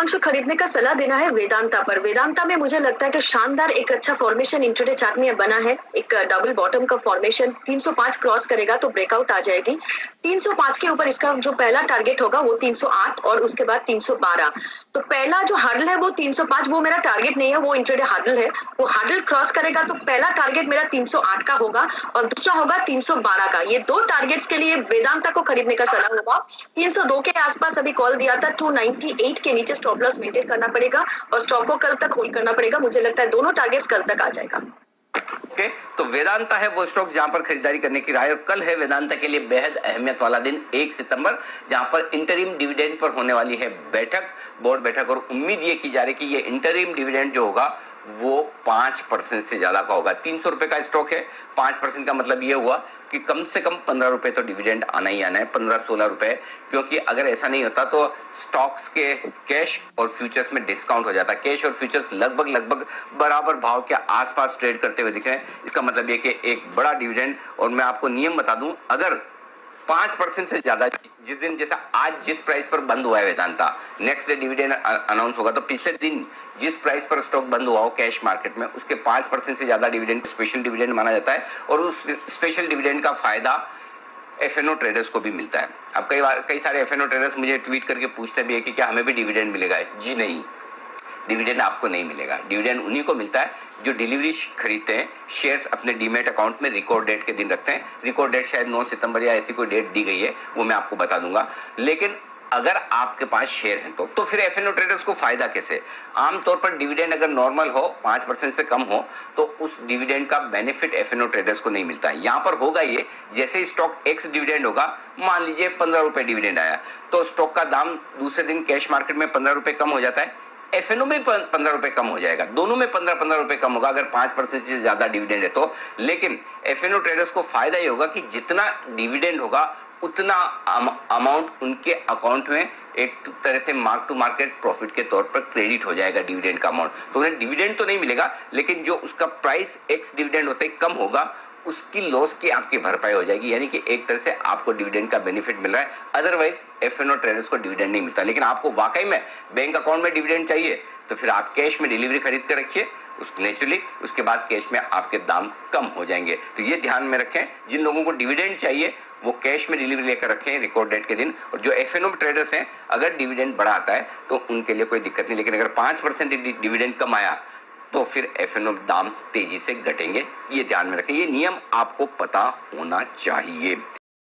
दीपांशु खरीदने का सलाह देना है वेदांता पर। वेदांता में मुझे लगता है कि शानदार एक अच्छा फॉर्मेशन इंट्राडे चार्ट में बना है। एक डबल बॉटम का फॉर्मेशन 305 क्रॉस करेगा तो ब्रेकआउट आ जाएगी। 305 के ऊपर इसका जो पहला टारगेट होगा वो 308 और उसके बाद 312। तो पहला जो हर्डल है वो 305, वो मेरा टारगेट नहीं है, वो इंट्राडे हर्डल है। वो हर्डल क्रॉस करेगा तो पहला टारगेट मेरा 308 का होगा और दूसरा होगा 312 का। ये दो टारगेट्स के लिए वेदांता को खरीदने का सलाह होगा। 302 के आसपास अभी कॉल दिया था, 298 के नीचे स्टॉप लॉस मेंटेन करना पड़ेगा और स्टॉक को कल तक होल्ड करना पड़ेगा। मुझे लगता है दोनों टारगेट्स कल तक आ जाएगा। ओके, तो वेदांता है वो स्टॉक जहां पर खरीदारी करने की राय। और कल है वेदांता के लिए बेहद अहमियत वाला दिन 1 सितंबर, जहां पर इंटरिम डिविडेंड पर होने वाली है बैठक, बोर्ड बैठक। और उम्मीद ये की जा रही है कि ये इंटरिम डिविडेंड जो होगा वो 5% से ज्यादा का होगा। 300 रुपए का स्टॉक है, 5% का मतलब ये हुआ कि कम से कम 15 रुपए तो डिविडेंड आना ही आना है, 15-16 रुपए। क्योंकि अगर ऐसा नहीं होता तो स्टॉक्स के कैश और फ्यूचर्स में डिस्काउंट हो जाता है। कैश और फ्यूचर्स लगभग बराबर भाव के आसपास ट्रेड करते हुए दिख रहे हैं। इसका मतलब ये कि एक बड़ा डिविडेंड। और मैं आपको नियम बता दूं, अगर 5% से ज्यादा, जिस दिन जैसा आज जिस प्राइस पर बंद हुआ है Vedanta, next day dividend announce होगा, तो पिछले दिन जिस प्राइस पर स्टॉक बंद हुआ हो कैश मार्केट में, उसके 5% से ज्यादा डिविडेंड स्पेशल डिविडेंड माना जाता है। और उस स्पेशल डिविडेंड का फायदा एफएनओ ट्रेडर्स को भी मिलता है। अब कई सारे एफएनओ ट्रेडर्स मुझे ट्वीट करके पूछते भी है कि क्या हमें भी डिविडेंड मिलेगा। जी नहीं, डिविडेंड आपको नहीं मिलेगा। डिविडेंड उन्हीं को मिलता है जो डिलीवरी खरीदते हैं, शेयर्स अपने डीमेट अकाउंट में रिकॉर्ड डेट के दिन रखते हैं। रिकॉर्ड डेट शायद 9 सितंबर या ऐसी कोई डेट दी गई है, वो मैं आपको बता दूंगा। लेकिन अगर आपके पास शेयर हैं तो फिर एफएनओ ट्रेडर्स को फायदा कैसे? आमतौर पर डिविडेंड अगर नॉर्मल हो, 5% से कम हो, तो उस डिविडेंड का बेनिफिट एफएनओ ट्रेडर्स को नहीं मिलता है। यहाँ पर होगा ये, जैसे स्टॉक एक्स डिविडेंड होगा, मान लीजिए 15 रुपए डिविडेंड आया, तो स्टॉक का दाम दूसरे दिन कैश मार्केट में 15 रुपए कम हो जाता है, एफएनओ में 15 रुपए कम हो जाएगा। दोनों में 15 रुपए कम होगा अगर 5% से ज्यादा डिविडेंड है तो। लेकिन एफएनओ ट्रेडर्स को फायदा ये होगा कि जितना डिविडेंड होगा उतना अमाउंट उनके अकाउंट में एक तरह से मार्क टू मार्केट प्रॉफिट के तौर पर क्रेडिट हो जाएगा डिविडेंड का अमाउंट। तो उन्हें डिविडेंड तो नहीं मिलेगा, लेकिन जो उसका प्राइस एक्स डिविडेंड होते ही कम होगा, उसकी लॉस की आपकी भरपाई हो जाएगी। यानी कि एक तरह से आपको डिविडेंड का बेनिफिट मिल रहा है। अदरवाइज एफएनओ ट्रेडर्स को डिविडेंड नहीं मिलता। लेकिन आपको वाकई में बैंक अकाउंट में डिविडेंड चाहिए तो फिर आप कैश में डिलीवरी खरीद कर रखिए, नेचुरली उसके बाद कैश में आपके दाम कम हो जाएंगे। तो ये ध्यान में रखें, जिन लोगों को डिविडेंड चाहिए वो कैश में डिलीवरी लेकर रखें रिकॉर्ड डेट के दिन। और जो एफएनओ ट्रेडर्स हैं, अगर डिविडेंड बड़ा आता है तो उनके लिए कोई दिक्कत नहीं। लेकिन अगर 5% डिविडेंड कम आया तो फिर एफएनओ दाम तेजी से घटेंगे। ये ध्यान में रखें, ये नियम आपको पता होना चाहिए।